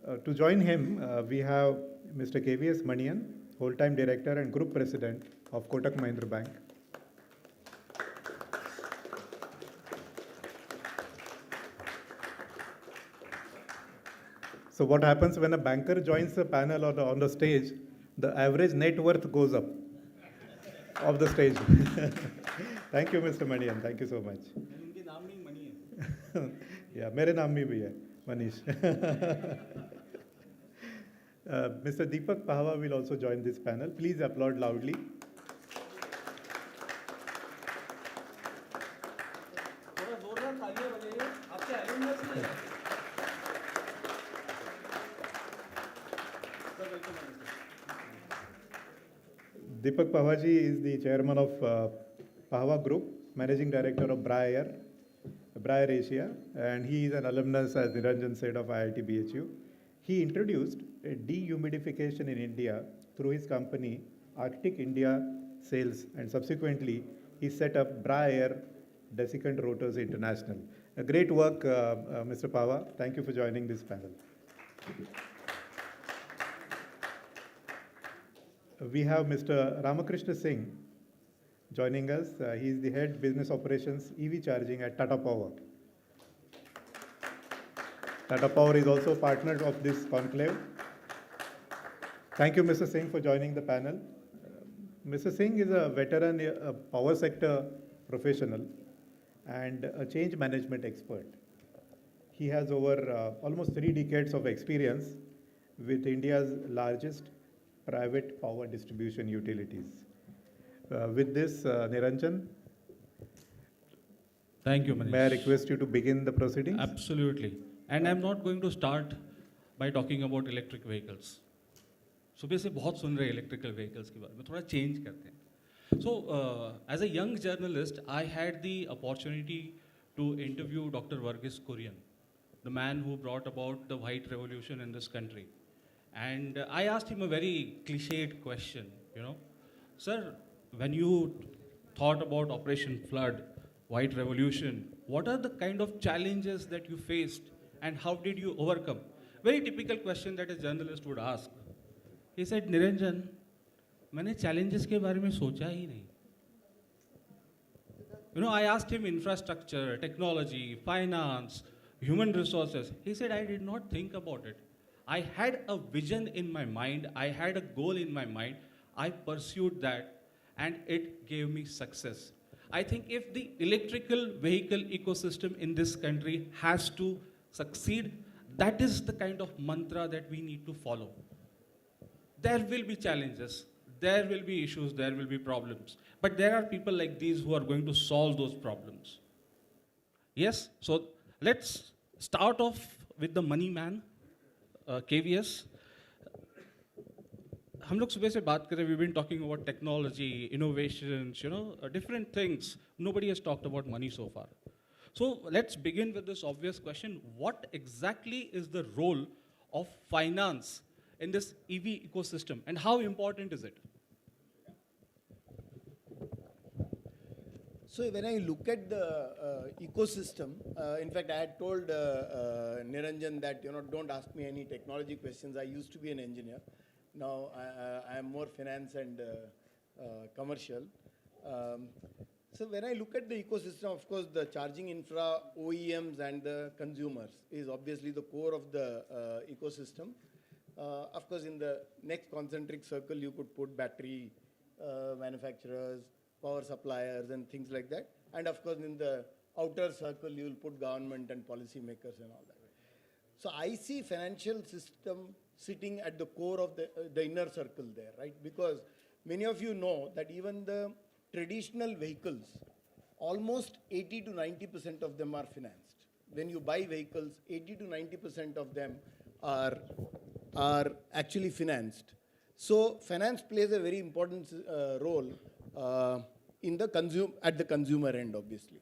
To join him, we have Mr. KVS Manian, whole-time director and group president of Kotak Mahindra Bank. So what happens when a banker joins the panel or on the stage, the average net worth goes up of the stage. Thank you, Mr. Manian. Thank you so much. उनके नाम में ही money है. Yeah, मेरे नाम में भी है, Manish. Mr. Deepak Pahwa will also join this panel. Please applaud loudly. थोड़ा जोरदार तालियां बजाइए. आपके alumnus ही हैं. Sir, welcome. Deepak Pahwa ji is the chairman of Pahwa Group, managing director of Bry-Air, Bry-Air Asia, and he is an alumnus, as Niranjan said, of IIT BHU. He introduced dehumidification in India through his company Arctic India Sales, and subsequently he set up Bry-Air Desiccant Rotors International. A great work, Mr. Pahwa. Thank you for joining this panel. We have Mr. Ramakrishna Singh joining us. He is the head business operations EV charging at Tata Power. Tata Power is also a partner of this conclave. Thank you, Mr. Singh, for joining the panel. Mr. Singh is a veteran, a power sector professional and a change management expert. He has over almost 3 decades of experience with India's largest private power distribution utilities. With this, Niranjan, thank you, Manish. May I request you to begin the proceedings? Absolutely. And I'm not going to start by talking about electric vehicles. सुबह से बहुत सुन रहे electrical vehicles के बारे में, थोड़ा change करते हैं. So, as a young journalist, I had the opportunity to interview Dr. Varghese Kurian, the man who brought about the white revolution in this country. And I asked him a very cliched question, sir, when you thought about Operation Flood, White Revolution, what are the kind of challenges that you faced and how did you overcome? Very typical question that a journalist would ask. He said, Niranjan, मैंने challenges के बारे में सोचा ही नहीं. I asked him infrastructure, technology, finance, human resources. He said, I did not think about it. I had a vision in my mind, I had a goal in my mind, I pursued that and it gave me success. I think if the electrical vehicle ecosystem in this country has to succeed, that is the kind of mantra that we need to follow. There will be challenges, there will be issues, there will be problems, but there are people like these who are going to solve those problems. Yes, so let's start off with the money man. KVS, हम लोग सुबह से बात कर रहे हैं, we've been talking about technology, innovations, different things. Nobody has talked about money so far. So let's begin with this obvious question. What exactly is the role of finance in this EV ecosystem and how important is it? So when I look at the ecosystem, in fact, I had told Niranjan that, don't ask me any technology questions. I used to be an engineer. Now I am more finance and commercial. So when I look at the ecosystem, of course, the charging infra, OEMs and the consumers is obviously the core of the ecosystem. Of course, in the next concentric circle, you could put battery manufacturers, power suppliers and things like that. And of course, in the outer circle, you will put government and policy makers and all that. So I see financial system sitting at the core of the inner circle there, right? Because many of you know that even the traditional vehicles, almost 80 to 90% of them are financed. When you buy vehicles, 80 to 90% of them are actually financed. So finance plays a very important role at the consumer end, obviously.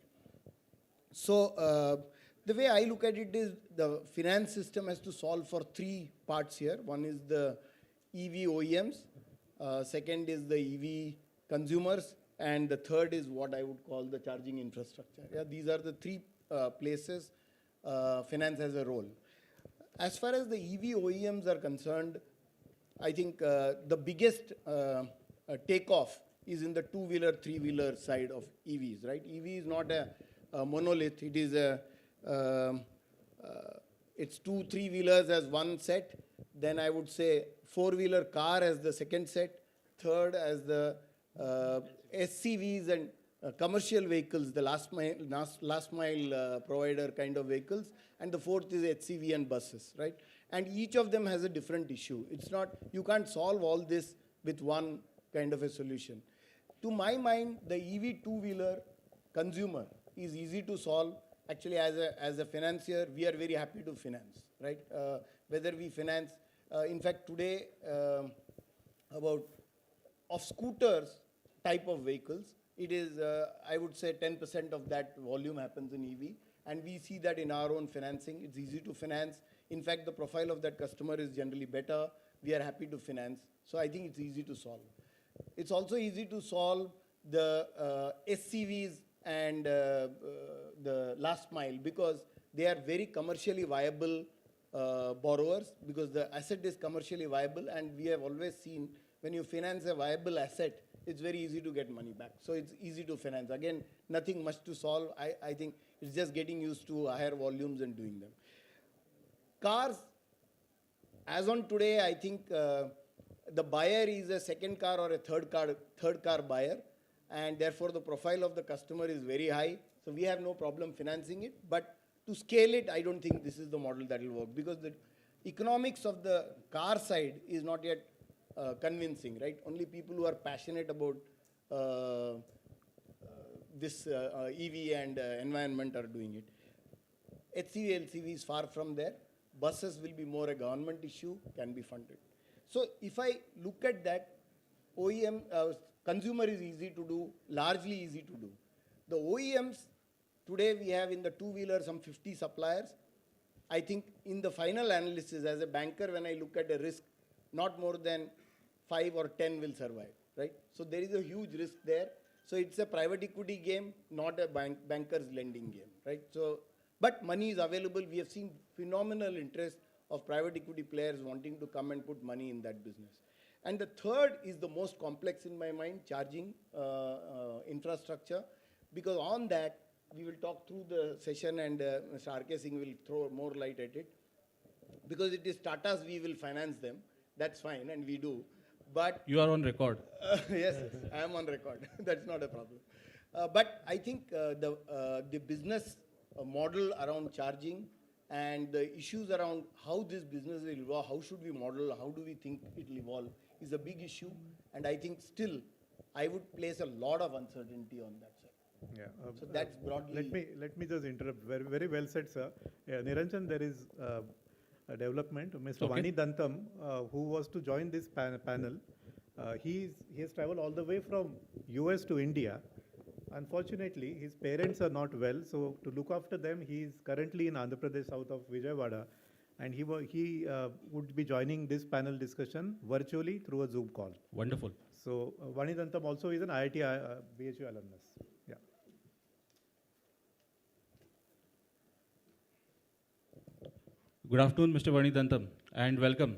So the way I look at it is the finance system has to solve for 3 parts here. One is the EV OEMs, second is the EV consumers, and the third is what I would call the charging infrastructure. Yeah, these are the 3 places finance has a role. As far as the EV OEMs are concerned, I think the biggest takeoff is in the two-wheeler, three-wheeler side of EVs, right? EV is not a monolith. It is it's two, three-wheelers as one set. Then I would say four-wheeler car as the second set. Third as the SCVs and commercial vehicles, the last mile provider kind of vehicles. And the fourth is HCV and buses, right? And each of them has a different issue. It's not, you can't solve all this with one kind of a solution. To my mind, the EV two-wheeler consumer is easy to solve. Actually, as a financier, we are very happy to finance, right? Whether we finance, in fact, today, about of scooters type of vehicles, it is, I would say 10% of that volume happens in EV. And we see that in our own financing. It's easy to finance. In fact, the profile of that customer is generally better. We are happy to finance. So I think it's easy to solve. It's also easy to solve the SCVs and the last mile, because they are very commercially viable borrowers, because the asset is commercially viable, and we have always seen when you finance a viable asset, it's very easy to get money back. So it's easy to finance. Again, nothing much to solve. I think it's just getting used to higher volumes and doing them. Cars, as on today, I think the buyer is a second car or a third car buyer, and therefore the profile of the customer is very high. So we have no problem financing it, but to scale it, I don't think this is the model that will work, because the economics of the car side is not yet convincing, right? Only people who are passionate about this EV and environment are doing it. HCV, LCV is far from there. Buses will be more a government issue, can be funded. So if I look at that, OEM, consumer is easy to do, largely easy to do. The OEMs, today we have in the two-wheeler some 50 suppliers. I think in the final analysis, as a banker, when I look at a risk, not more than 5 or 10 will survive, right? So there is a huge risk there. So it's a private equity game, not a banker's lending game, right? So, but money is available. We have seen phenomenal interest of private equity players wanting to come and put money in that business. And the third is the most complex in my mind, charging infrastructure, because on that, we will talk through the session, and Mr. R.K. Singh will throw more light at it. Because it is Tata's, we will finance them. That's fine, and we do. But You are on record. yes, I am on record. That's not a problem. But I think the business model around charging and the issues around how this business will evolve, how should we model, how do we think it will evolve, is a big issue. And I think still, I would place a lot of uncertainty on that side. Yeah. So that's broadly. Let me just interrupt. Very, very well said, sir. Niranjan, there is a development. Mr. Okay. Vani Dantam, who was to join this panel, he has traveled all the way from US to India. Unfortunately, his parents are not well, so to look after them, he is currently in Andhra Pradesh, south of Vijayawada, and he would be joining this panel discussion virtually through a Zoom call. Wonderful. So Vani Dantam also is an IIT BHU alumnus. Yeah. Good afternoon, Mr. Vani Dantam, and welcome.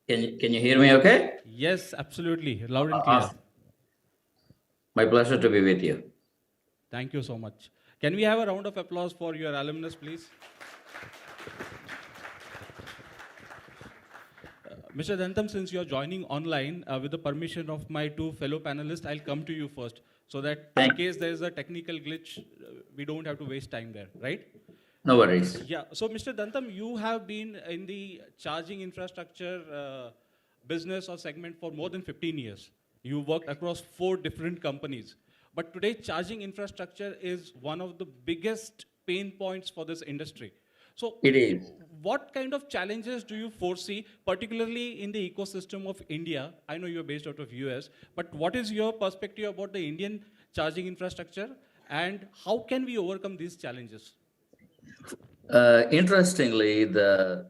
Can you hear me okay? Yes, absolutely. Loud and clear. My pleasure to be with you. Thank you so much. Can we have a round of applause for your alumnus, please? Mr. Dantam, since you are joining online, with the permission of my two fellow panelists, I'll come to you first, so that in case there is a technical glitch, we don't have to waste time there, right? No worries. Yeah. So, Mr. Dantam, you have been in the charging infrastructure business or segment for more than 15 years. You worked across 4 different companies. But today, charging infrastructure is one of the biggest pain points for this industry. So, It is. what kind of challenges do you foresee, particularly in the ecosystem of India? I know you're based out of US, but what is your perspective about the Indian charging infrastructure, and how can we overcome these challenges? Interestingly, the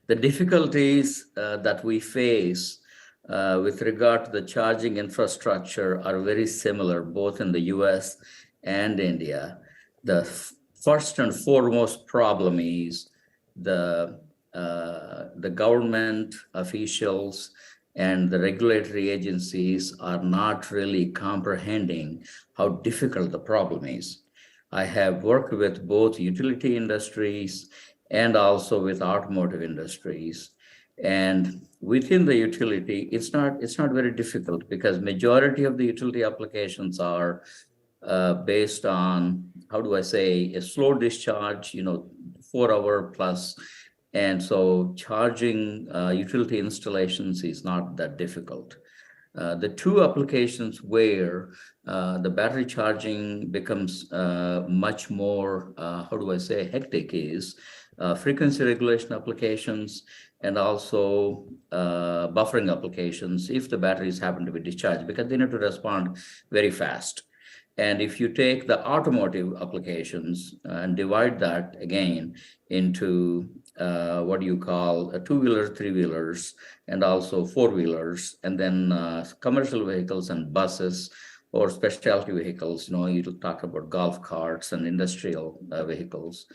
difficulties that we face with regard to the charging infrastructure are very similar, both in the US and India. The first and foremost problem is the government officials and the regulatory agencies are not really comprehending how difficult the problem is. I have worked with both utility industries and also with automotive industries. And within the utility, it's not very difficult because majority of the utility applications are based on, how do I say, a slow discharge, 4-hour plus. And so charging utility installations is not that difficult. The two applications where the battery charging becomes much more, how do I say, hectic is frequency regulation applications and also buffering applications if the batteries happen to be discharged, because they need to respond very fast. And if you take the automotive applications and divide that again into what do you call two-wheelers, three-wheelers, and also four-wheelers, and then commercial vehicles and buses or specialty vehicles, you'll talk about golf carts and industrial vehicles.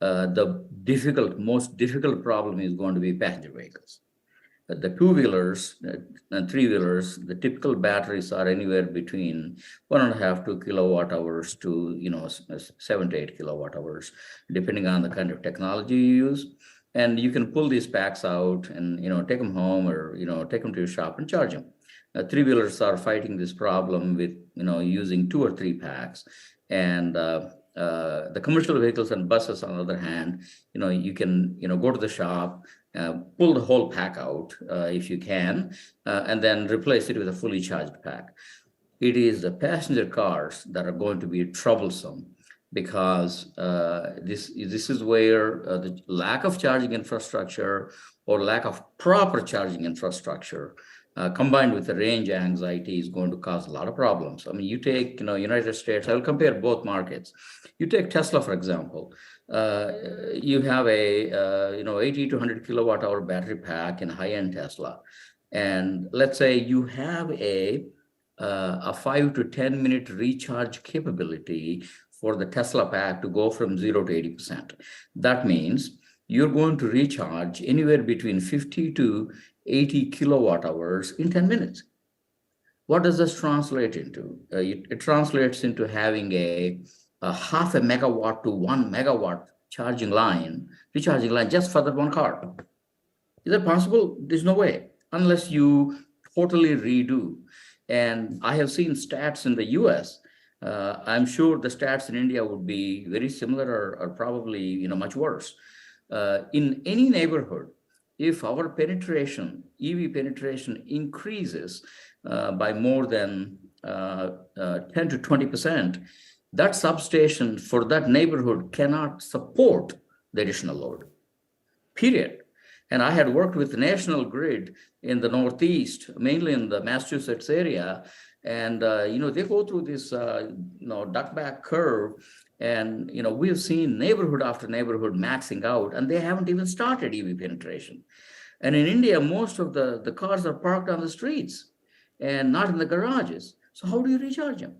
The most difficult problem is going to be passenger vehicles. The two-wheelers and three-wheelers, the typical batteries are anywhere between 1.5 to 2 kilowatt hours to 7 to 8 kilowatt hours, depending on the kind of technology you use. And you can pull these packs out and take them home or take them to your shop and charge them. Three-wheelers are fighting this problem with using 2 or 3 packs, and the commercial vehicles and buses, on the other hand, you can go to the shop. Pull the whole pack out if you can, and then replace it with a fully charged pack. It is the passenger cars that are going to be troublesome because this is where the lack of charging infrastructure or lack of proper charging infrastructure combined with the range anxiety is going to cause a lot of problems. I mean, you take, United States, I'll compare both markets. You take Tesla, for example. You have a 80 to 100 kilowatt hour battery pack in high-end Tesla, and let's say you have a 5 to 10 minute recharge capability for the Tesla pack to go from 0 to 80%. That means you're going to recharge anywhere between 50 to 80 kilowatt hours in 10 minutes. What does this translate into? It translates into having a half a megawatt to 1 megawatt recharging line just for that one car. Is that possible? There's no way, unless you totally redo. And I have seen stats in the US. I'm sure the stats in India would be very similar or probably much worse. In any neighborhood, if our penetration, EV penetration increases by more than 10 to 20%, that substation for that neighborhood cannot support the additional load, period. And I had worked with the National Grid in the Northeast, mainly in the Massachusetts area, and they go through this duck-back curve, and we've seen neighborhood after neighborhood maxing out, and they haven't even started EV penetration. And in India, most of the cars are parked on the streets and not in the garages. So how do you recharge them?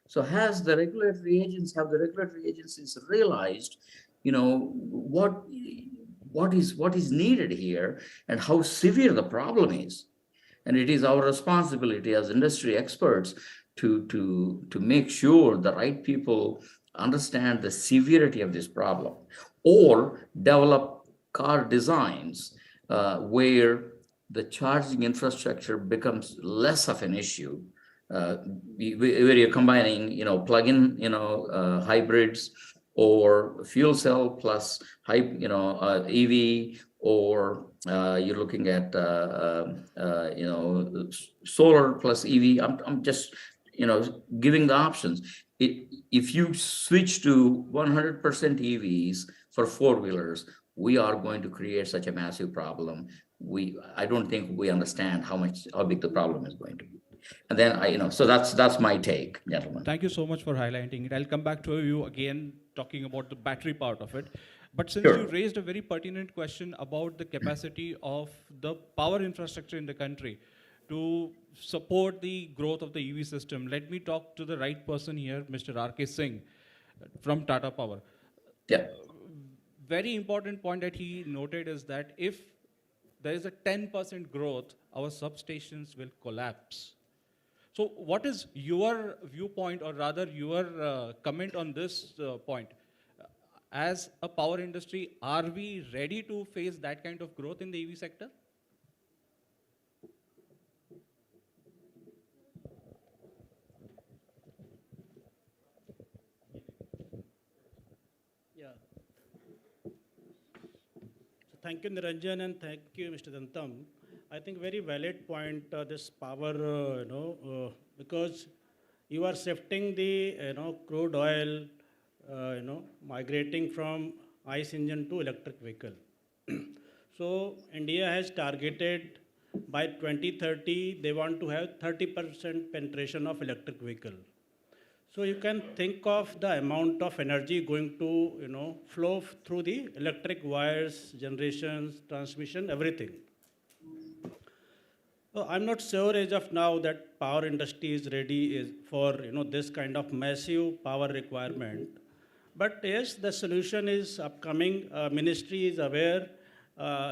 So have the regulatory agencies realized, what is needed here and how severe the problem is? And it is our responsibility as industry experts to make sure the right people understand the severity of this problem, or develop car designs where the charging infrastructure becomes less of an issue, where you're combining, plug-in, hybrids, or fuel cell plus EV, or you're looking at solar plus EV. I'm just giving the options. If you switch to 100% EVs for four-wheelers, we are going to create such a massive problem. I don't think we understand how big the problem is going to be. And then so that's my take, gentlemen. Thank you so much for highlighting it. I'll come back to you again, talking about the battery part of it. But since Sure. you raised a very pertinent question about the capacity of the power infrastructure in the country to support the growth of the EV system, let me talk to the right person here, Mr. R.K. Singh from Tata Power. Yeah. very important point that he noted is that if there is a 10% growth, our substations will collapse. So what is your viewpoint, or rather your comment on this point? As a power industry, are we ready to face that kind of growth in the EV sector? Yeah. So thank you, Niranjan, and thank you, Mr. Dantam. I think very valid point, this power, because you are shifting the, crude oil, migrating from ICE engine to electric vehicle. So India has targeted by 2030, they want to have 30% penetration of electric vehicle. So you can think of the amount of energy going to, flow through the electric wires, generations, transmission, everything. So I'm not sure as of now that power industry is ready for this kind of massive power requirement. But yes, the solution is upcoming. Ministry is aware.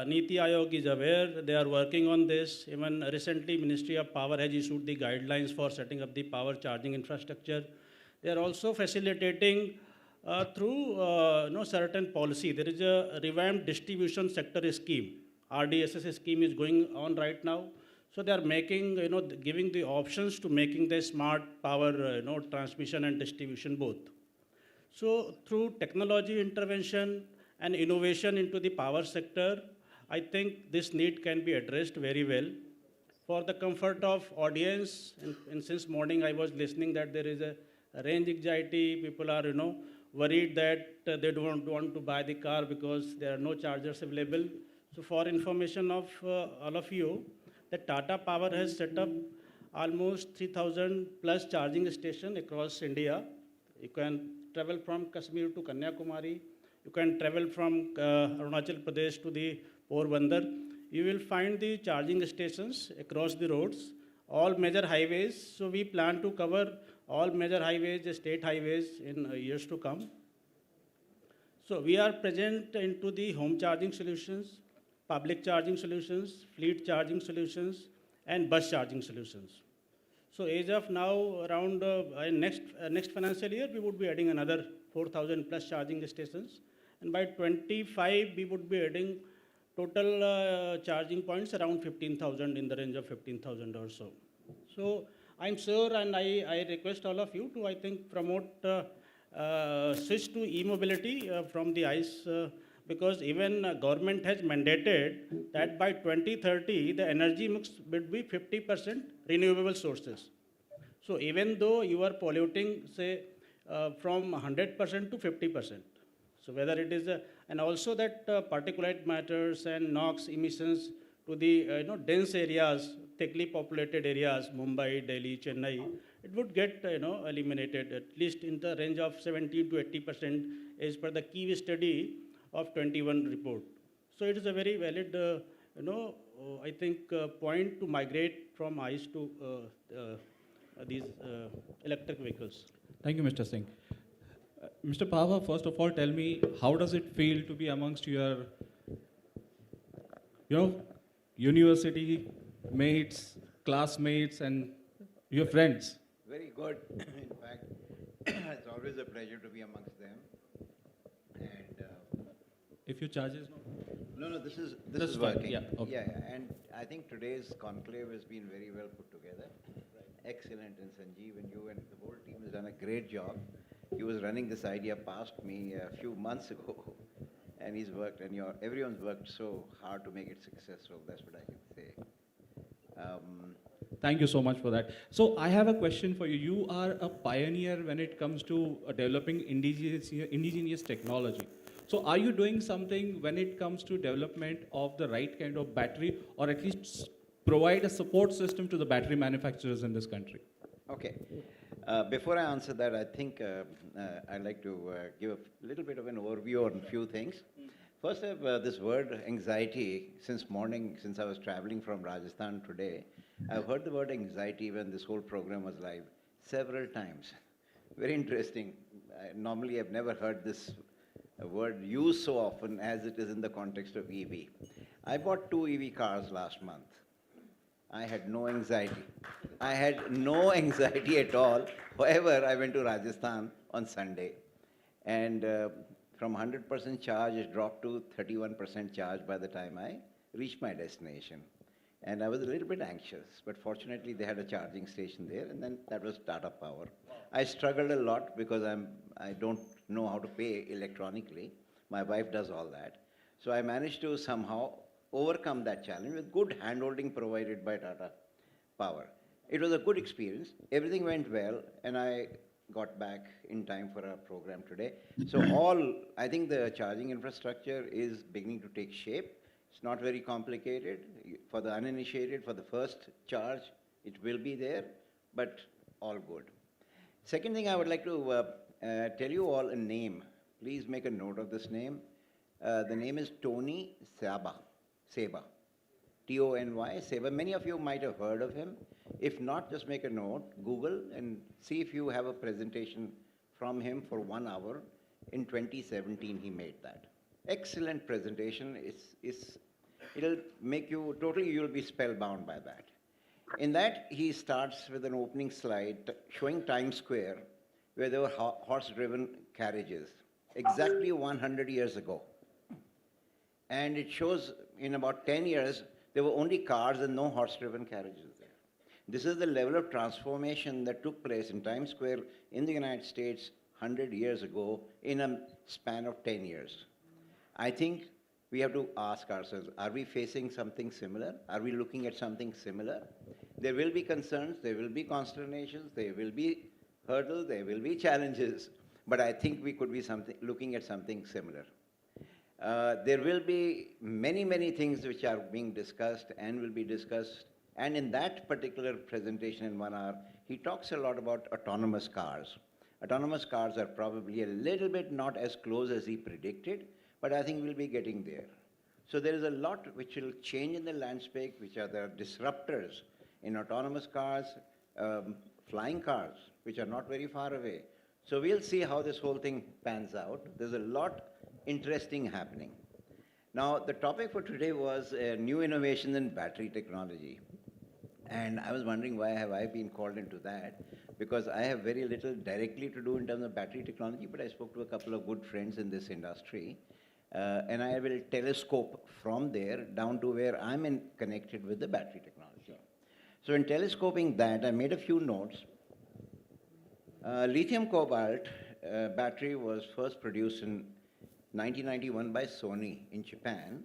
Niti Aayog is aware. They are working on this. Even recently, Ministry of Power has issued the guidelines for setting up the power charging infrastructure. They are also facilitating through certain policy. There is a revamped distribution sector scheme. RDSS scheme is going on right now. So they are making, giving the options to making the smart power, transmission and distribution both. So through technology intervention and innovation into the power sector, I think this need can be addressed very well. For the comfort of audience, and since morning I was listening that there is a range anxiety, people are, worried that they don't want to buy the car because there are no chargers available. So for information of all of you, the Tata Power has set up almost 3,000 plus charging stations across India. You can travel from Kashmir to Kanyakumari. You can travel from Arunachal Pradesh to the Porbandar. You will find the charging stations across the roads, all major highways. So we plan to cover all major highways, state highways in years to come. So we are present into the home charging solutions, public charging solutions, fleet charging solutions, and bus charging solutions. So as of now, around next financial year, we would be adding another 4,000 plus charging stations. And by 25, we would be adding total charging points around 15,000, in the range of 15,000 or so. So I'm sure, and I request all of you to, I think, promote switch to e-mobility from the ICE, because even government has mandated that by 2030, the energy mix would be 50% renewable sources. So even though you are polluting, say, from 100% to 50%. So whether it is, and also that particulate matters and NOx emissions to the dense areas, thickly populated areas, Mumbai, Delhi, Chennai, it would get eliminated at least in the range of 70 to 80% as per the KVS study of 21 report. So it is a very valid, I think, point to migrate from ICE to these electric vehicles. Thank you, Mr. Singh. Mr. Pahwa, first of all, tell me, how does it feel to be amongst your, university mates, classmates, and your friends? Very good. In fact, it's always a pleasure to be amongst them. And If your charges no, this is That's fine. working. Yeah, okay. Yeah. And I think today's conclave has been very well put together. Excellent. And Sanjeev and you and the whole team has done a great job. He was running this idea past me a few months ago, and he's worked, and everyone's worked so hard to make it successful. That's what I can say. Thank you so much for that. So I have a question for you. You are a pioneer when it comes to developing indigenous technology. So are you doing something when it comes to development of the right kind of battery, or at least provide a support system to the battery manufacturers in this country? Okay. Before I answer that, I think I'd like to give a little bit of an overview on a few things. First, I have this word anxiety since morning, since I was traveling from Rajasthan today. I've heard the word anxiety when this whole program was live several times. Very interesting. Normally, I've never heard this a word used so often as it is in the context of EV. I bought 2 EV cars last month. I had no anxiety. I had no anxiety at all. However, I went to Rajasthan on Sunday, and from 100% charge, it dropped to 31% charge by the time I reached my destination. And I was a little bit anxious, but fortunately they had a charging station there, and then that was Tata Power. I struggled a lot because I don't know how to pay electronically. My wife does all that. So I managed to somehow overcome that challenge with good handholding provided by Tata Power. It was a good experience. Everything went well, and I got back in time for our program today. So I think the charging infrastructure is beginning to take shape. It's not very complicated. For the uninitiated, for the first charge, it will be there, but all good. Second thing I would like to tell you all a name. Please make a note of this name. The name is Tony Seba. T-O-N-Y, Seba. Many of you might have heard of him. If not, just make a note, Google, and see if you have a presentation from him for 1 hour. In 2017, he made that. Excellent presentation. It'll make you, totally you'll be spellbound by that. In that, he starts with an opening slide showing Times Square, where there were horse-driven carriages, exactly 100 years ago. And it shows in about 10 years, there were only cars and no horse-driven carriages there. This is the level of transformation that took place in Times Square in the United States 100 years ago in a span of 10 years. I think we have to ask ourselves, are we facing something similar? Are we looking at something similar? There will be concerns, there will be consternations, there will be hurdles, there will be challenges, but I think we could be looking at something similar. There will be many, many things which are being discussed and will be discussed. And in that particular presentation in 1 hour, he talks a lot about autonomous cars. Autonomous cars are probably a little bit not as close as he predicted, but I think we'll be getting there. So there is a lot which will change in the landscape, which are the disruptors in autonomous cars, flying cars, which are not very far away. So we'll see how this whole thing pans out. There's a lot interesting happening. Now, the topic for today was new innovations in battery technology. And I was wondering why have I been called into that? Because I have very little directly to do in terms of battery technology, but I spoke to a couple of good friends in this industry. And I will telescope from there down to where I'm connected with the battery technology. So in telescoping that, I made a few notes. Lithium cobalt battery was first produced in 1991 by Sony in Japan,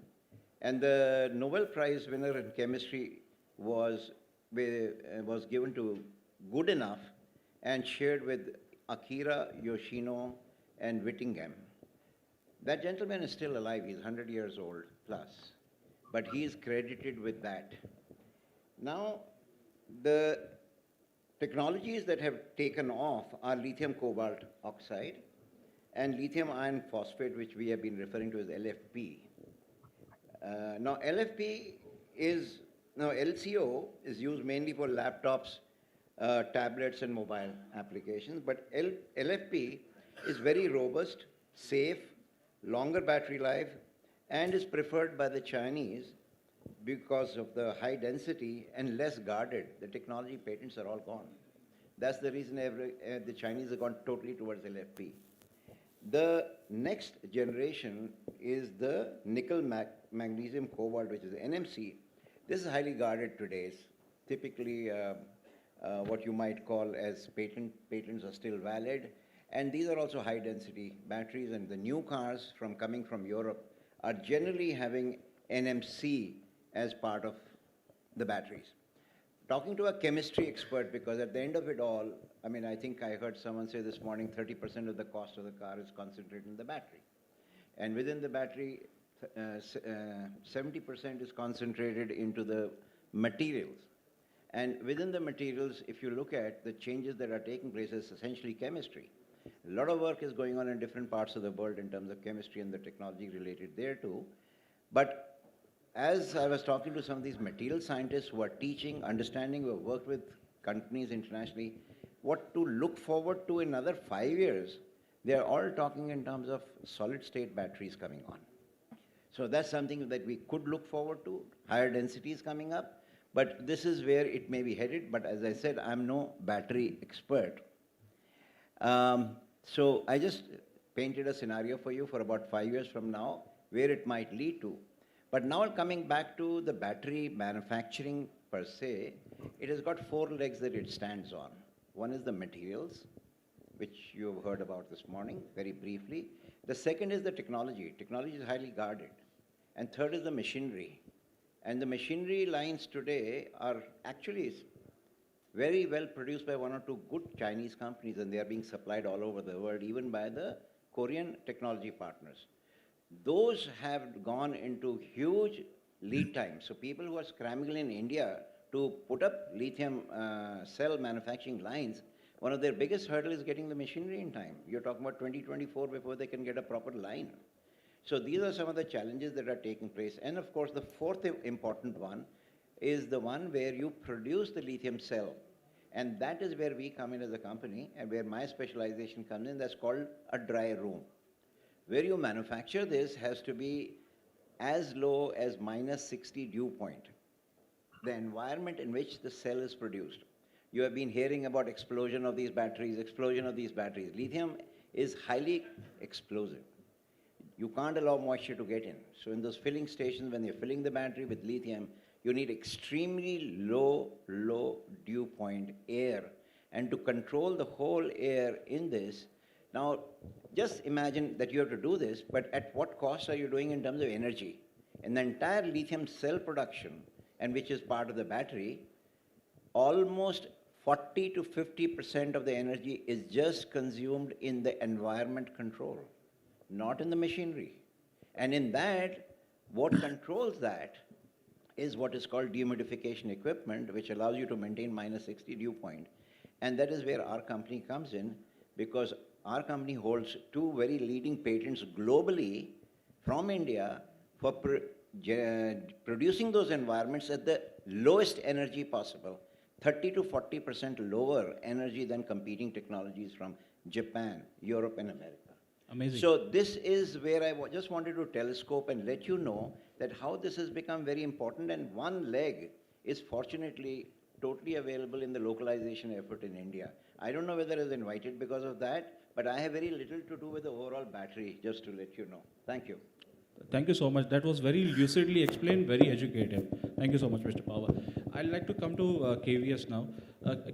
and the Nobel Prize winner in chemistry was given to Good Enough and shared with Akira Yoshino and Whittingham. That gentleman is still alive. He's 100 years old plus, but he is credited with that. Now, the technologies that have taken off are lithium cobalt oxide and lithium iron phosphate, which we have been referring to as LFP. Now, LCO is used mainly for laptops, tablets, and mobile applications, but LFP is very robust, safe, longer battery life, and is preferred by the Chinese because of the high density and less guarded. The technology patents are all gone. That's the reason the Chinese have gone totally towards LFP. The next generation is the nickel magnesium cobalt, which is NMC. This is highly guarded today. Typically what you might call as patents are still valid. And these are also high density batteries, and the new cars coming from Europe are generally having NMC as part of the batteries. Talking to a chemistry expert, because at the end of it all, I mean, I think I heard someone say this morning, 30% of the cost of the car is concentrated in the battery. And within the battery, 70% is concentrated into the materials. And within the materials, if you look at the changes that are taking place, it's essentially chemistry. A lot of work is going on in different parts of the world in terms of chemistry and the technology related thereto. But as I was talking to some of these material scientists who are teaching, understanding, who have worked with companies internationally, what to look forward to in another 5 years, they are all talking in terms of solid state batteries coming on. So that's something that we could look forward to, higher densities coming up, but this is where it may be headed. But as I said, I'm no battery expert. So I just painted a scenario for you for about 5 years from now, where it might lead to. But now coming back to the battery manufacturing per se, it has got 4 legs that it stands on. One is the materials, which you've heard about this morning, very briefly. The second is the technology. Technology is highly guarded. And third is the machinery. And the machinery lines today are actually very well produced by 1 or 2 good Chinese companies, and they are being supplied all over the world, even by the Korean technology partners. Those have gone into huge lead time. So people who are scrambling in India to put up lithium cell manufacturing lines, one of their biggest hurdles is getting the machinery in time. You're talking about 2024 before they can get a proper line. So these are some of the challenges that are taking place. And of course, the fourth important one is the one where you produce the lithium cell. And that is where we come in as a company, and where my specialization comes in. That's called a dry room. Where you manufacture this has to be as low as -60 dew point, the environment in which the cell is produced. You have been hearing about explosion of these batteries, explosion of these batteries. Lithium is highly explosive. You can't allow moisture to get in. So in those filling stations, when you're filling the battery with lithium, you need extremely low dew point air. And to control the whole air in this, now just imagine that you have to do this, but at what cost are you doing in terms of energy? In the entire lithium cell production, and which is part of the battery, almost 40 to 50% of the energy is just consumed in the environment control, not in the machinery. And in that, what controls that is what is called dehumidification equipment, which allows you to maintain -60 dew point. And that is where our company comes in, because our company holds 2 very leading patents globally from India for producing those environments at the lowest energy possible, 30 to 40% lower energy than competing technologies from Japan, Europe, and America. Amazing. So this is where I just wanted to telescope and let you know that how this has become very important, and one leg is fortunately totally available in the localization effort in India. I don't know whether I was invited because of that, but I have very little to do with the overall battery, just to let you know. Thank you. Thank you so much. That was very lucidly explained, very educative. Thank you so much, Mr. Pahwa. I'd like to come to KVS now.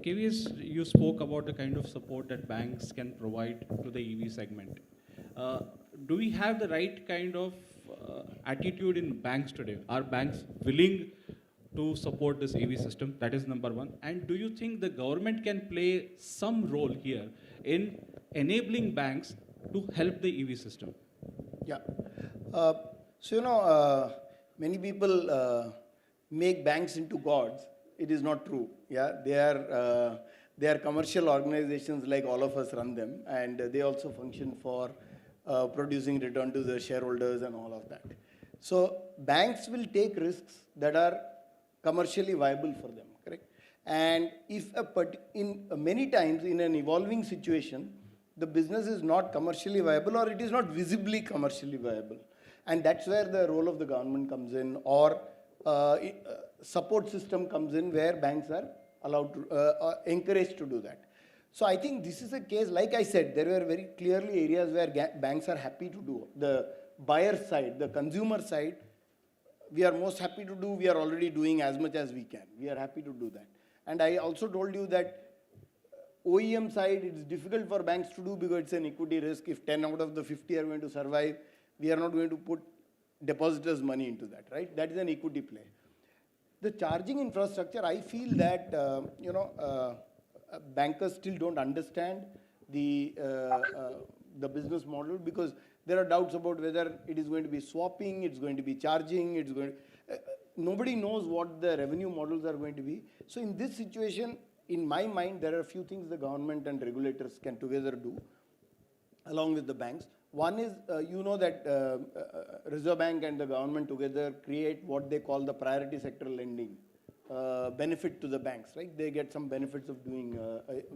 KVS, you spoke about the kind of support that banks can provide to the EV segment. Do we have the right kind of attitude in banks today? Are banks willing to support this EV system? That is number one. And do you think the government can play some role here in enabling banks to help the EV system? Yeah. Many people make banks into gods. It is not true. Yeah, they are commercial organizations like all of us run them, and they also function for producing return to the shareholders and all of that. So banks will take risks that are commercially viable for them, correct? And if many times in an evolving situation, the business is not commercially viable, or it is not visibly commercially viable. And that's where the role of the government comes in, or support system comes in, where banks are allowed to, encouraged to do that. So I think this is a case, like I said, there were very clearly areas where banks are happy to do. The buyer side, the consumer side, we are most happy to do. We are already doing as much as we can. We are happy to do that. And I also told you that OEM side, it's difficult for banks to do because it's an equity risk. If 10 out of the 50 are going to survive, we are not going to put depositors' money into that, right? That is an equity play. The charging infrastructure, I feel that, bankers still don't understand the business model, because there are doubts about whether it is going to be swapping, it's going to be charging, it's going to, nobody knows what the revenue models are going to be. So in this situation, in my mind, there are a few things the government and regulators can together do along with the banks. One is, that Reserve Bank and the government together create what they call the priority sector lending benefit to the banks, right? They get some benefits of doing,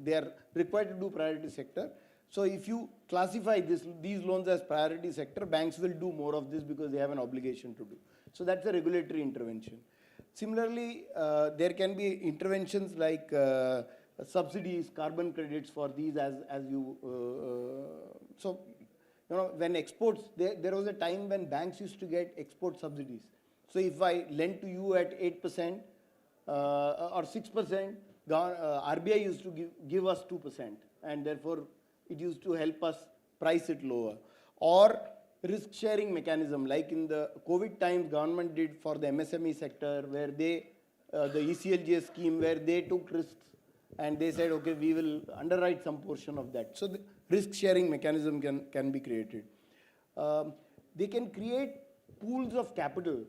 they are required to do priority sector. So if you classify these loans as priority sector, banks will do more of this because they have an obligation to do. So that's a regulatory intervention. Similarly, there can be interventions like subsidies, carbon credits for these as you, so, you know, when exports, there was a time when banks used to get export subsidies. So if I lend to you at 8% or 6%, RBI used to give us 2%, and therefore it used to help us price it lower. Or risk sharing mechanism, like in the COVID times, government did for the MSME sector, where they, the ECLGS scheme, where they took risks and they said, okay, we will underwrite some portion of that. So the risk sharing mechanism can be created. They can create pools of capital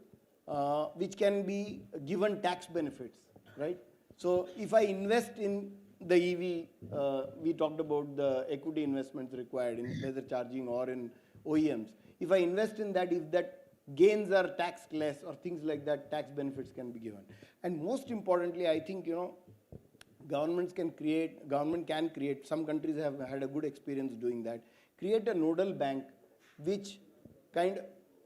which can be given tax benefits, right? So if I invest in the EV, we talked about the equity investments required in whether charging or in OEMs. If I invest in that, if that gains are taxed less or things like that, tax benefits can be given. And most importantly, I think, you know, government can create, some countries have had a good experience doing that, create a nodal bank which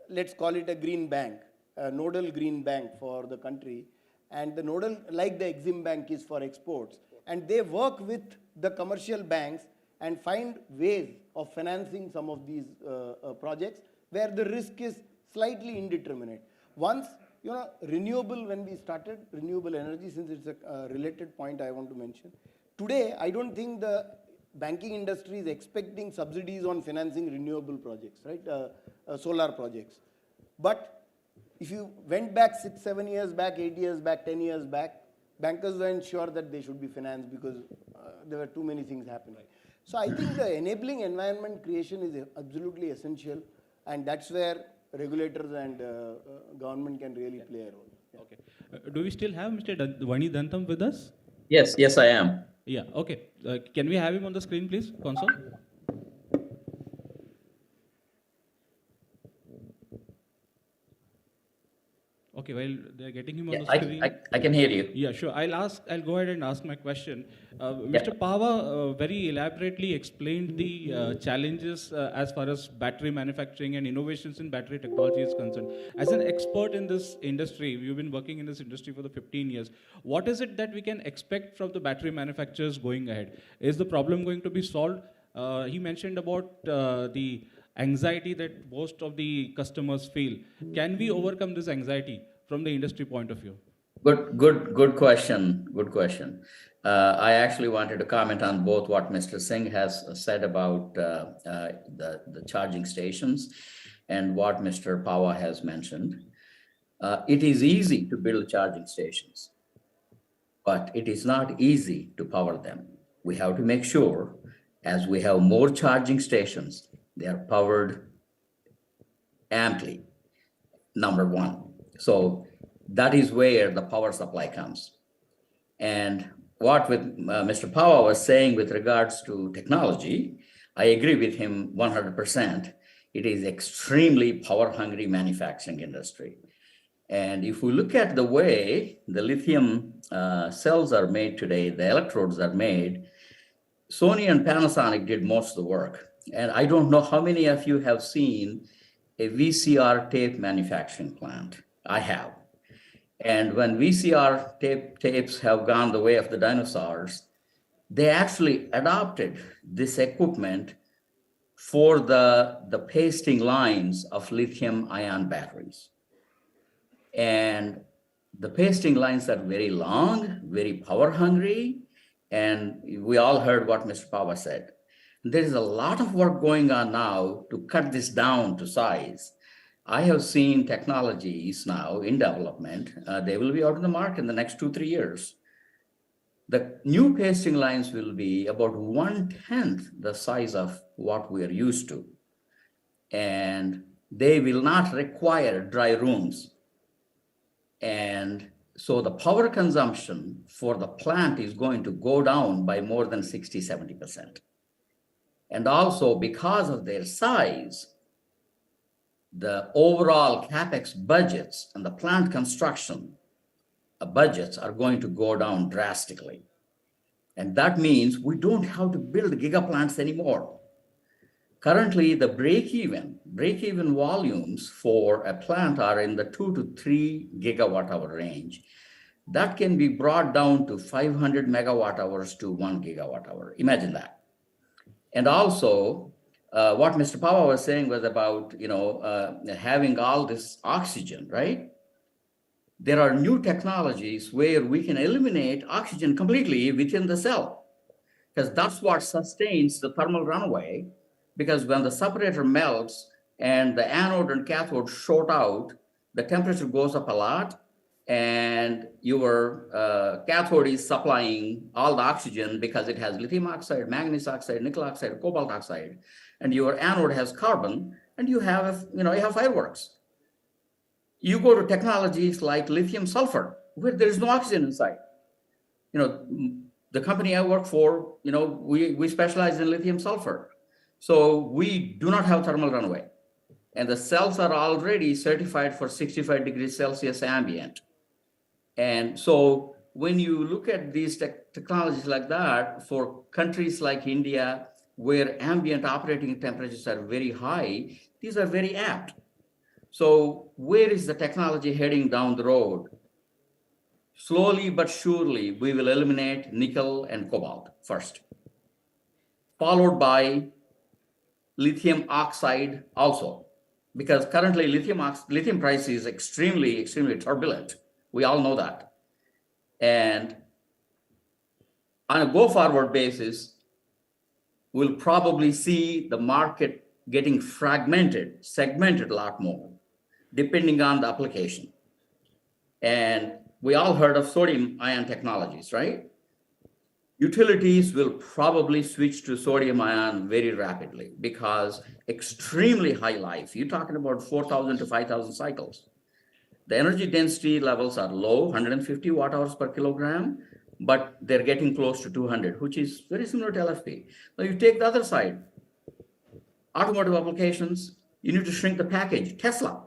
let's call it a green bank, a nodal green bank for the country. And the nodal, like the Exim Bank is for exports. And they work with the commercial banks and find ways of financing some of these projects where the risk is slightly indeterminate. Once, you know, renewable, when we started renewable energy, since it's a related point I want to mention, today I don't think the banking industry is expecting subsidies on financing renewable projects, right? Solar projects. But if you went back 6, 7 years back, 8 years back, 10 years back, bankers weren't sure that they should be financed because there were too many things happening. So I think the enabling environment creation is absolutely essential, and that's where regulators and government can really play a role. Yeah. Okay. Do we still have Mr. Vani Dantam with us? Yes, yes, I am. Yeah, okay. Can we have him on the screen, please, console? Okay, well, they're getting him on the screen. I can hear you. Yeah, sure. I'll go ahead and ask my question. Mr. Pahwa very elaborately explained the challenges as far as battery manufacturing and innovations in battery technology is concerned. As an expert in this industry, you've been working in this industry for the 15 years. What is it that we can expect from the battery manufacturers going ahead? Is the problem going to be solved? He mentioned about the anxiety that most of the customers feel. Can we overcome this anxiety from the industry point of view? Good question. Good question. I actually wanted to comment on both what Mr. Singh has said about the charging stations and what Mr. Pahwa has mentioned. It is easy to build charging stations, but it is not easy to power them. We have to make sure, as we have more charging stations, they are powered amply, number one. So that is where the power supply comes. And what Mr. Pahwa was saying with regards to technology, I agree with him 100%. It is extremely power-hungry manufacturing industry. And if we look at the way the lithium cells are made today, the electrodes are made, Sony and Panasonic did most of the work. And I don't know how many of you have seen a VCR tape manufacturing plant. I have. And when VCR tapes have gone the way of the dinosaurs, they actually adopted this equipment for the pasting lines of lithium-ion batteries. And the pasting lines are very long, very power-hungry, and we all heard what Mr. Pahwa said. There is a lot of work going on now to cut this down to size. I have seen technologies now in development. They will be out in the market in the next 2-3 years. The new pasting lines will be about 1/10 the size of what we are used to. And they will not require dry rooms. And so the power consumption for the plant is going to go down by more than 60-70%. And also, because of their size, the overall CapEx budgets and the plant construction budgets are going to go down drastically. And that means we don't have to build gigaplants anymore. Currently, the break-even volumes for a plant are in the 2 to 3 gigawatt hour range. That can be brought down to 500 megawatt hours to 1 gigawatt hour. Imagine that. And also, what Mr. Pahwa was saying was about, having all this oxygen, right? There are new technologies where we can eliminate oxygen completely within the cell, because that's what sustains the thermal runaway. Because when the separator melts and the anode and cathode short out, the temperature goes up a lot, and your cathode is supplying all the oxygen because it has lithium oxide, manganese oxide, nickel oxide, cobalt oxide, and your anode has carbon, and you have fireworks. You go to technologies like lithium sulfur, where there is no oxygen inside. The company I work for, we specialize in lithium sulfur. So we do not have thermal runaway. And the cells are already certified for 65 degrees Celsius ambient. And so when you look at these technologies like that, for countries like India, where ambient operating temperatures are very high, these are very apt. So where is the technology heading down the road? Slowly but surely, we will eliminate nickel and cobalt first, followed by lithium oxide also, because currently lithium price is extremely turbulent. We all know that. And on a go-forward basis, we'll probably see the market getting segmented a lot more, depending on the application. And we all heard of sodium ion technologies, right? Utilities will probably switch to sodium ion very rapidly because extremely high life. You're talking about 4,000 to 5,000 cycles. The energy density levels are low, 150 watt hours per kilogram, but they're getting close to 200, which is very similar to LFP. Now you take the other side, automotive applications, you need to shrink the package. Tesla.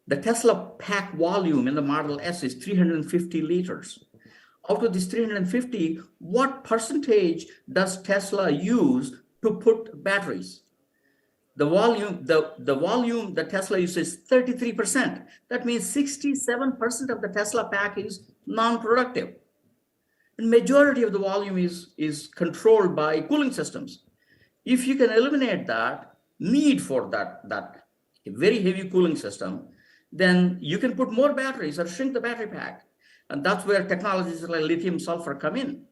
The Tesla pack volume in the Model S is 350 liters. Out of this 350, what percentage does Tesla use to put batteries? The volume that Tesla uses is 33%. That means 67% of the Tesla pack is non-productive. And majority of the volume is controlled by cooling systems. If you can eliminate that need for that very heavy cooling system, then you can put more batteries or shrink the battery pack. And that's where technologies like lithium sulfur come in.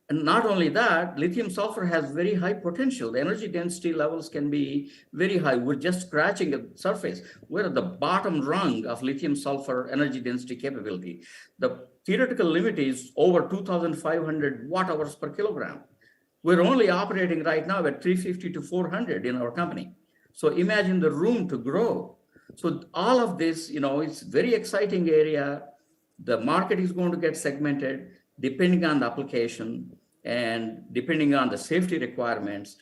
And not only that, lithium sulfur has very high potential. The energy density levels can be very high. We're just scratching the surface. We're at the bottom rung of lithium sulfur energy density capability. The theoretical limit is over 2,500 watt hours per kilogram. We're only operating right now at 350 to 400 in our company. So imagine the room to grow. So all of this, it's very exciting area. The market is going to get segmented depending on the application and depending on the safety requirements.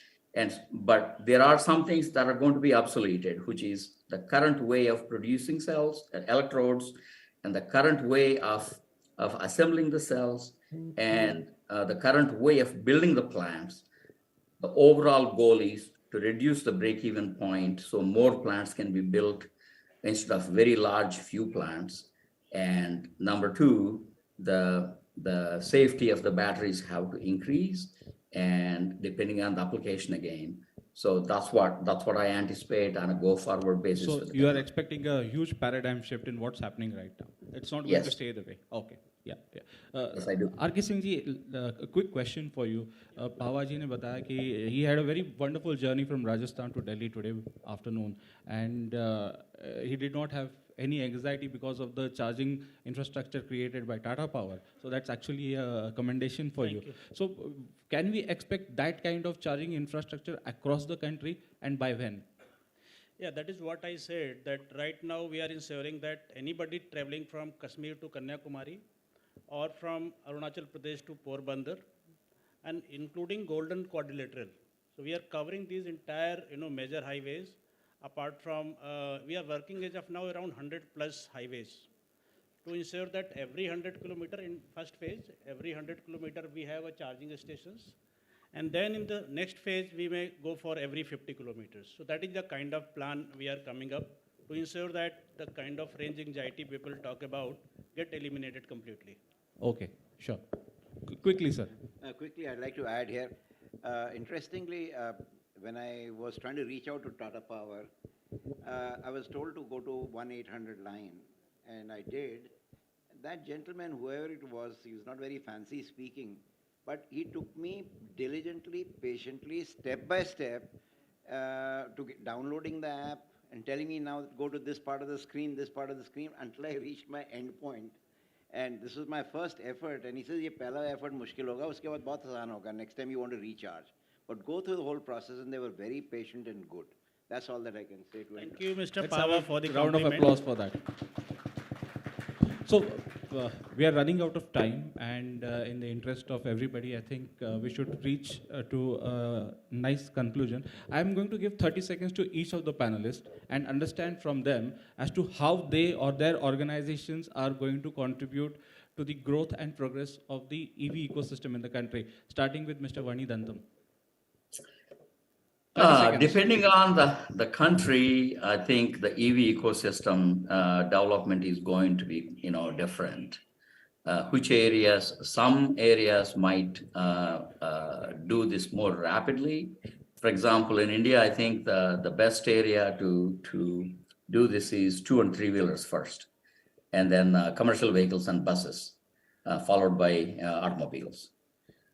But there are some things that are going to be obsoleted, which is the current way of producing cells and electrodes, and the current way of assembling the cells, and the current way of building the plants. The overall goal is to reduce the break-even point so more plants can be built instead of very large few plants. And number two, the safety of the batteries have to increase, and depending on the application again. So that's what I anticipate on a go-forward basis. So you are expecting a huge paradigm shift in what's happening right now. It's not going to stay the way. Okay. Yeah. Yes, I do. R.K. Singh ji, a quick question for you. Pahwa ji ne bataya ki he had a very wonderful journey from Rajasthan to Delhi today afternoon, and he did not have any anxiety because of the charging infrastructure created by Tata Power. So that's actually a commendation for you. So can we expect that kind of charging infrastructure across the country, and by when? Yeah, that is what I said, that right now we are ensuring that anybody traveling from Kashmir to Kanyakumari or from Arunachal Pradesh to Porbandar, and including Golden Quadrilateral. So we are covering these entire major highways. Apart from, we are working as of now around 100 plus highways to ensure that every 100 kilometer in first phase, every 100 kilometer we have a charging stations, And then in the next phase, we may go for every 50 kilometers. So that is the kind of plan we are coming up to ensure that the kind of range anxiety people talk about get eliminated completely. Okay, sure. Quickly, sir. Quickly, I'd like to add here. Interestingly, when I was trying to reach out to Tata Power, I was told to go to 1-800 line, and I did. That gentleman, whoever it was, he was not very fancy speaking, but he took me diligently, patiently, step by step, downloading the app and telling me now go to this part of the screen, this part of the screen, until I reached my end point. And this was my first effort, and he says, "Ye pehla effort mushkil hoga, uske baad bahut aasan hoga. Next time you want to recharge." But go through the whole process, and they were very patient and good. That's all that I can say to it. Thank you, Mr. Let's have Pahwa, a for the round of compliment. applause for that. So we are running out of time, and in the interest of everybody, I think we should reach to a nice conclusion. I'm going to give 30 seconds to each of the panelists and understand from them as to how they or their organizations are going to contribute to the growth and progress of the EV ecosystem in the country, starting with Mr. Vani Dantam. 30 seconds. Depending on the country, I think the EV ecosystem development is going to be, different. Which areas, some areas might do this more rapidly. For example, in India, I think the best area to do this is 2- and 3-wheelers first, and then commercial vehicles and buses, followed by automobiles.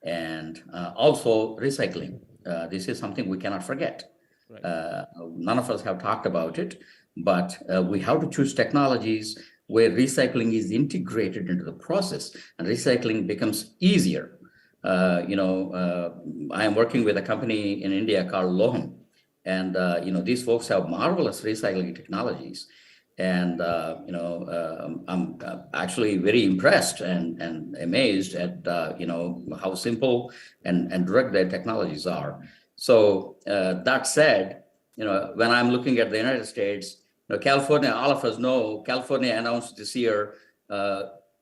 And also recycling. This is something we cannot forget. Right. None of us have talked about it, but we have to choose technologies where recycling is integrated into the process and recycling becomes easier. I am working with a company in India called Loham, and these folks have marvelous recycling technologies. And I'm actually very impressed and amazed at how simple and direct their technologies are. So that said, when I'm looking at the United States, California, all of us know California announced this year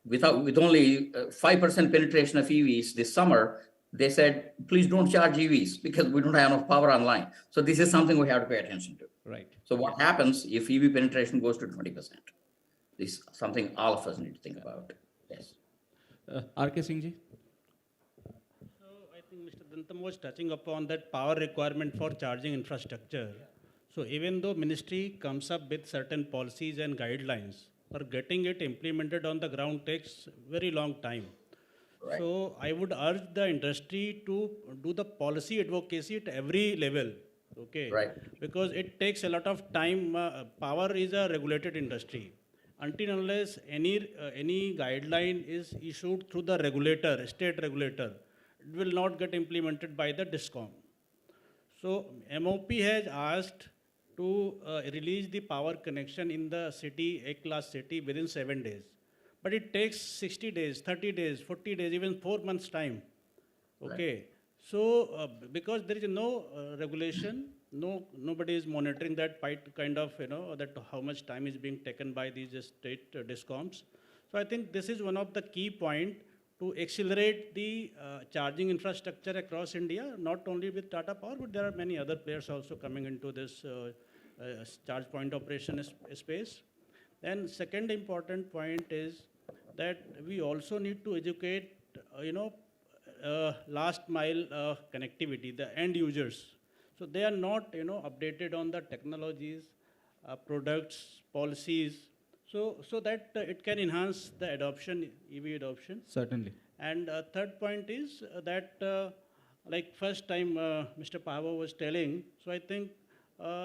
with only 5% penetration of EVs this summer. They said, please don't charge EVs because we don't have enough power online. So this is something we have to pay attention to. Right. So what happens if EV penetration goes to 20%? This is something all of us need to think about. Yes. R.K. Singh ji? So I think Mr. Dantam was touching upon that power requirement for charging infrastructure. So even though ministry comes up with certain policies and guidelines, for getting it implemented on the ground takes very long time. Right. So I would urge the industry to do the policy advocacy at every level. Okay. Right. Because it takes a lot of time. Power is a regulated industry. Until unless any guideline is issued through the regulator, state regulator, it will not get implemented by the DISCOM. So MOP has asked to release the power connection in the city, A-class city, within 7 days. But it takes 60 days, 30 days, 40 days, even 4 months time. Okay. Right. So because there is no regulation, nobody is monitoring that kind of, that how much time is being taken by these state DISCOMs. So I think this is one of the key point to accelerate the charging infrastructure across India, not only with Tata Power, but there are many other players also coming into this charge point operation space. Then second important point is that we also need to educate, last mile connectivity, the end users. So they are not, updated on the technologies, products, policies, so that it can enhance the adoption, EV adoption. Certainly. And third point is that, like first time Mr. Pahwa was telling, so I think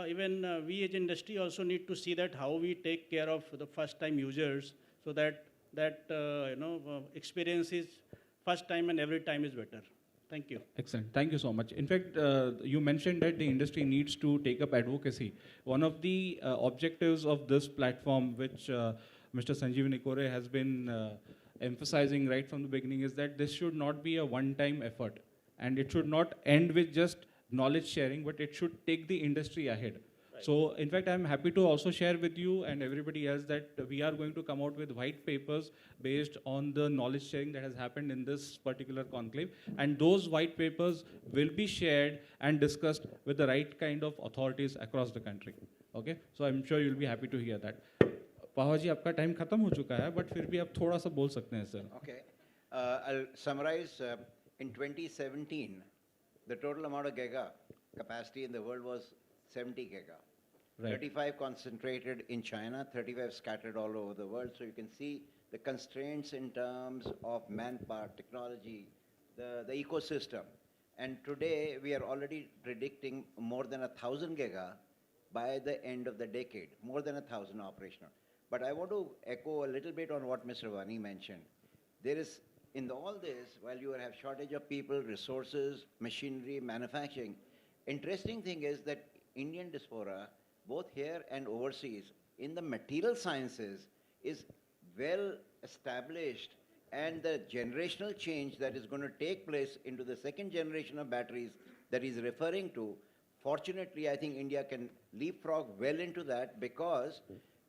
even we as industry also need to see that how we take care of the first time users, so that experience is first time and every time is better. Thank you. Excellent. Thank you so much. In fact, you mentioned that the industry needs to take up advocacy. One of the objectives of this platform, which Mr. Sanjeev Nikore has been emphasizing right from the beginning, is that this should not be a one-time effort. And it should not end with just knowledge sharing, but it should take the industry ahead. So in fact, I'm happy to also share with you and everybody else that we are going to come out with white papers based on the knowledge sharing that has happened in this particular conclave. And those white papers will be shared and discussed with the right kind of authorities across the country. Okay, so I'm sure you'll be happy to hear that. पावा जी आपका time खत्म हो चुका है, but फिर भी आप थोड़ा सा बोल सकते हैं sir. Okay. I'll summarize. In 2017, the total amount of giga capacity in the world was 70 giga. Right. 35 concentrated in China, 35 scattered all over the world. So you can see the constraints in terms of manpower, technology, the ecosystem. And today we are already predicting more than 1,000 giga by the end of the decade, more than 1,000 operational. But I want to echo a little bit on what Mr. Vani mentioned. There is, in all this, while you have shortage of people, resources, machinery, manufacturing, interesting thing is that Indian diaspora, both here and overseas, in the material sciences is well established, and the generational change that is going to take place into the second generation of batteries that he's referring to, fortunately, I think India can leapfrog well into that, because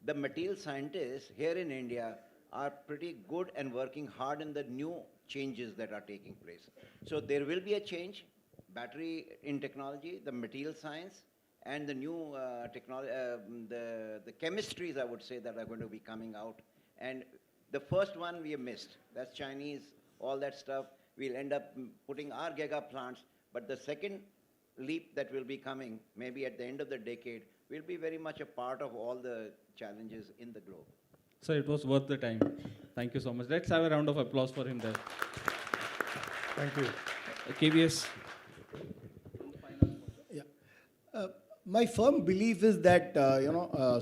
the material scientists here in India are pretty good and working hard in the new changes that are taking place. So there will be a change, battery in technology, the material science, and the new technology, the chemistries, I would say, that are going to be coming out. And the first one we have missed. That's Chinese, all that stuff. We'll end up putting our giga plants. But the second leap that will be coming, maybe at the end of the decade, will be very much a part of all the challenges in the globe. Sir, it was worth the time. Thank you so much. Let's have a round of applause for him there. Thank you. KVS. My firm belief is that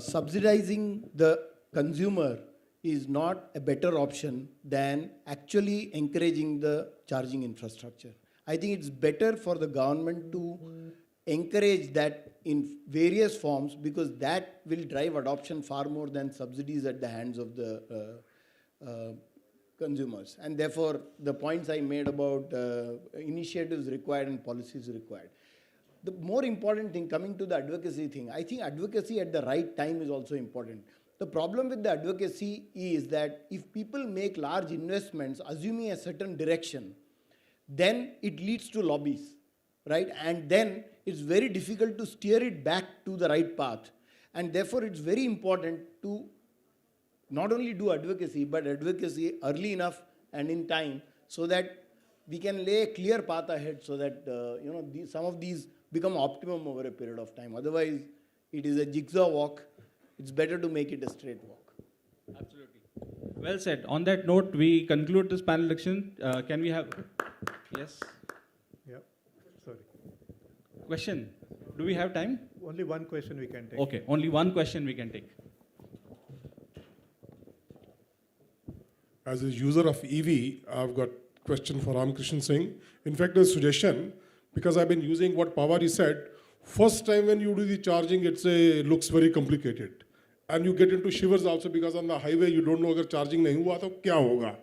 subsidizing the consumer is not a better option than actually encouraging the charging infrastructure. I think it's better for the government to encourage that in various forms, because that will drive adoption far more than subsidies at the hands of the consumers. And therefore, the points I made about initiatives required and policies required. The more important thing, coming to the advocacy thing, I think advocacy at the right time is also important. The problem with the advocacy is that if people make large investments, assuming a certain direction, then it leads to lobbies, right? And then it's very difficult to steer it back to the right path. And therefore, it's very important to not only do advocacy, but advocacy early enough and in time, so that we can lay a clear path ahead, so that some of these become optimum over a period of time. Otherwise, it is a jigsaw walk. It's better to make it a straight walk. Absolutely. Well said. On that note, we conclude this panel discussion. Can we have... Yes? Yeah, sorry. Question. Do we have time? Only one question we can take. Okay, only one question we can take. As a user of EV, I've got a question for Ramakrishnan Singh. In fact, a suggestion, because I've been using what Pawari said. First time when you do the charging, looks very complicated. And you get into shivers also, because on the highway, you don't know if charging nahi hua, to kya hoga.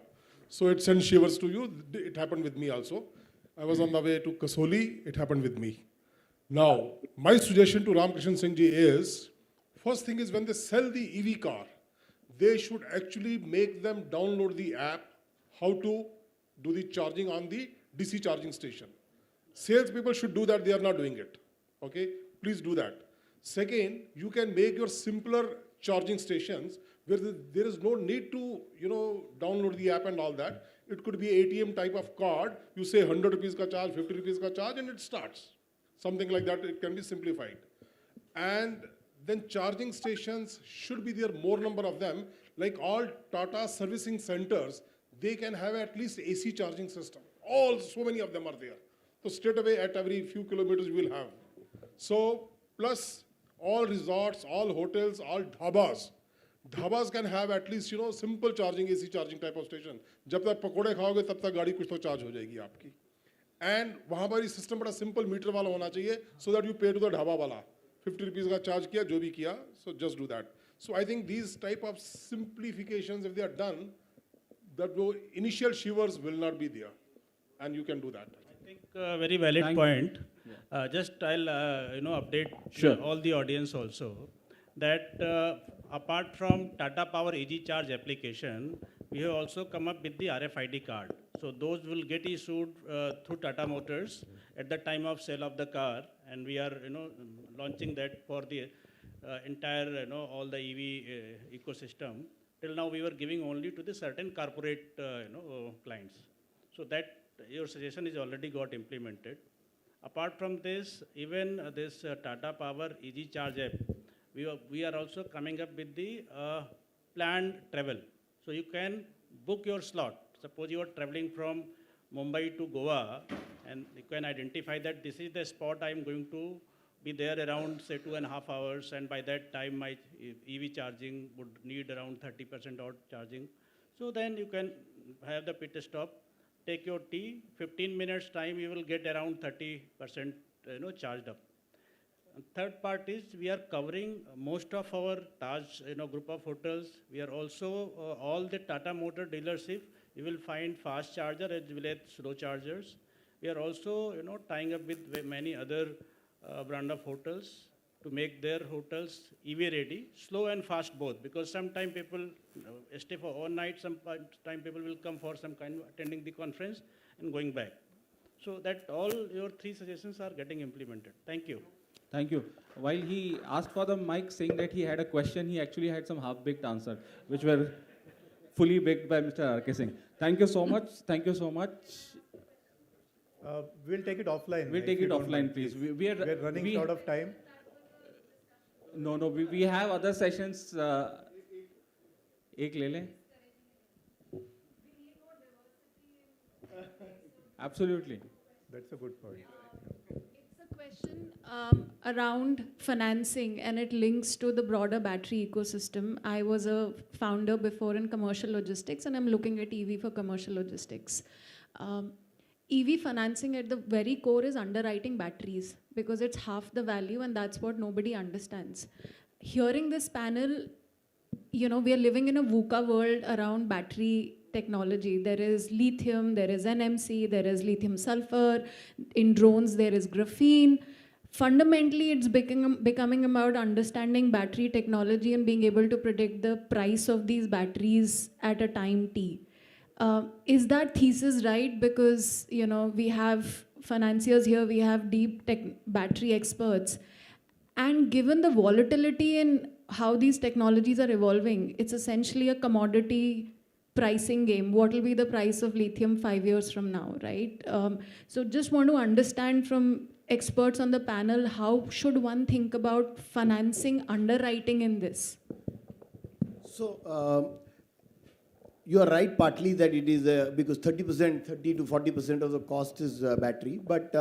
So it sends shivers to you. It happened with me also. I was on the way to Kasoli, it happened with me. Now, my suggestion to Ramakrishnan Singh ji is, first thing is when they sell the EV car, they should actually make them download the app, how to do the charging on the DC charging station. Sales people should do that, they are not doing it. Okay, please do that. Second, you can make your simpler charging stations where there is no need to, download the app and all that. It could be ATM type of card. You say 100 rupees ka charge, 50 rupees ka charge, and it starts. Something like that, it can be simplified. And then charging stations should be there, more number of them. Like all Tata servicing centers, they can have at least AC charging system. So many of them are there. So straight away at every few kilometers you will have. So plus all resorts, all hotels, all dhabas. Dhabas can have at least, simple charging, AC charging type of station. जब तक पकोड़े खाओगे तब तक गाड़ी कुछ तो charge हो जाएगी आपकी. And वहाँ पर system बड़ा simple meter वाला होना चाहिए, so that you pay to the dhaba वाला. 50 rupees का charge किया, जो भी किया, so just do that. So I think these type of simplifications, if they are done, that the initial shivers will not be there, and you can do that. I think a very valid point. Just I'll update Sure. all the audience also that apart from Tata Power EG Charge application, we have also come up with the RFID card. So those will get issued through Tata Motors at the time of sale of the car, and we are launching that for the entire all the EV ecosystem. Till now we were giving only to the certain corporate clients. So that your suggestion is already got implemented. Apart from this, even this Tata Power EG Charge app, we are also coming up with the planned travel. So you can book your slot. Suppose you are traveling from Mumbai to Goa, and you can identify that this is the spot I am going to be there around say 2.5 hours, and by that time my EV charging would need around 30% odd charging. So then you can have the pit stop, take your tea, 15 minutes time you will get around 30% charged up. And third part is we are covering most of our Taj group of hotels. We are also all the Tata Motor dealership. You will find fast charger as well as slow chargers. We are also tying up with many other brand of hotels to make their hotels EV ready, slow and fast both. Because sometimes people stay for all night. Sometimes people will come for some kind of attending the conference and going back. So that all your three suggestions are getting implemented. Thank you. Thank you. While he asked for the mic saying that he had a question, he actually had some half-baked answer, which were fully baked by Mr. R.K. Singh. Thank you so much. Thank you so much. We'll take it offline. We'll if take you it don't offline, mind, please. We are running short of time. No, we have other sessions. Ek le le. Absolutely. That's a good point. It's a question around financing, and it links to the broader battery ecosystem. I was a founder before in commercial logistics, and I'm looking at EV for commercial logistics. EV financing at the very core is underwriting batteries because it's half the value, and that's what nobody understands. Hearing this panel, we are living in a VUCA world around battery technology. There is lithium, there is NMC, there is lithium sulfur. In drones, there is graphene. Fundamentally, it's becoming about understanding battery technology and being able to predict the price of these batteries at a time t. Is that thesis right? Because we have financiers here, we have deep tech battery experts. And given the volatility in how these technologies are evolving, it's essentially a commodity pricing game. What will be the price of lithium 5 years from now, right? So just want to understand from experts on the panel, how should one think about financing underwriting in this? So you are right partly that it is because 30 to 40% of the cost is battery. But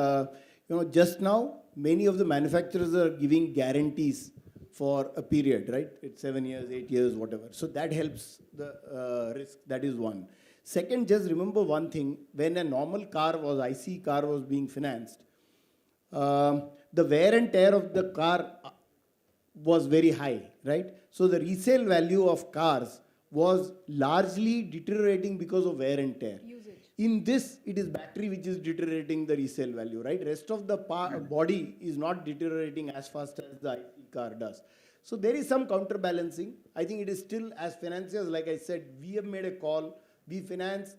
just now, many of the manufacturers are giving guarantees for a period, right? It's 7 years, 8 years, whatever. So that helps the risk. That is one. Second, just remember one thing. When a normal car was, IC car was being financed, the wear and tear of the car was very high, right? So the resale value of cars was largely deteriorating because of wear and tear. Usage. In this, it is battery which is deteriorating the resale value, right? Rest of the body is not deteriorating as fast as the IC car does. So there is some counterbalancing. I think it is still, as financiers, like I said, we have made a call. We finance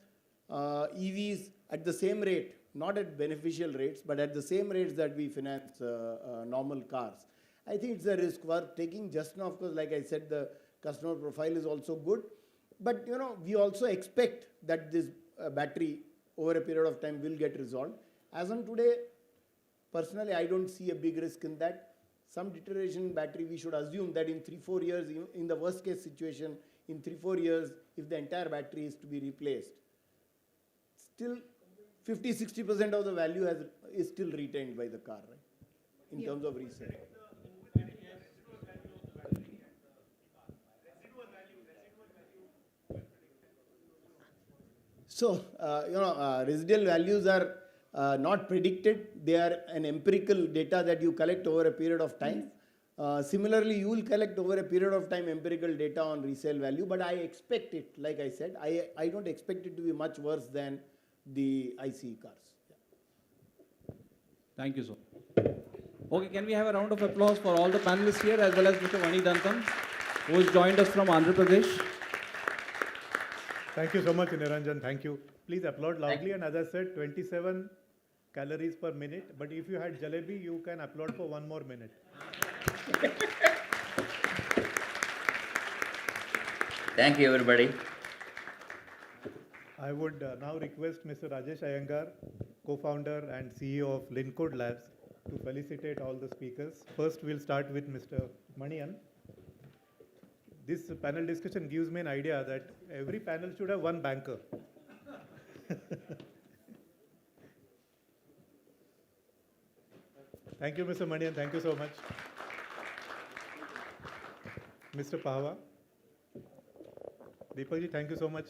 EVs at the same rate, not at beneficial rates, but at the same rates that we finance normal cars. I think it's a risk worth taking. Just now, of course, like I said, the customer profile is also good. But, we also expect that this battery over a period of time will get resolved. As on today, personally, I don't see a big risk in that. Some deterioration in battery, we should assume that in 3-4 years, in the worst case situation, in 3-4 years, if the entire battery is to be replaced, still 50-60% of the value is still retained by the car, right? In terms of resale. So, residual values are not predicted. They are an empirical data that you collect over a period of time. Similarly, you will collect over a period of time empirical data on resale value, but I expect it, like I said, I don't expect it to be much worse than the ICE cars. Yeah. Thank you, sir. Okay, can we have a round of applause for all the panelists here as well as Mr. Vani Dantam, who has joined us from Andhra Pradesh. Thank you so much, Niranjan. Thank you. Please applaud loudly. And as I said, 27 calories per minute. But if you had jalebi, you can applaud for 1 more minute. Thank you, everybody. I would now request Mr. Rajesh Iyengar, co-founder and CEO of Lincode Labs, to felicitate all the speakers. First, we'll start with Mr. Manian. This panel discussion gives me an idea that every panel should have one banker. Thank you, Mr. Manian. Thank you so much. Mr. Pahwa. Deepak ji, thank you so much.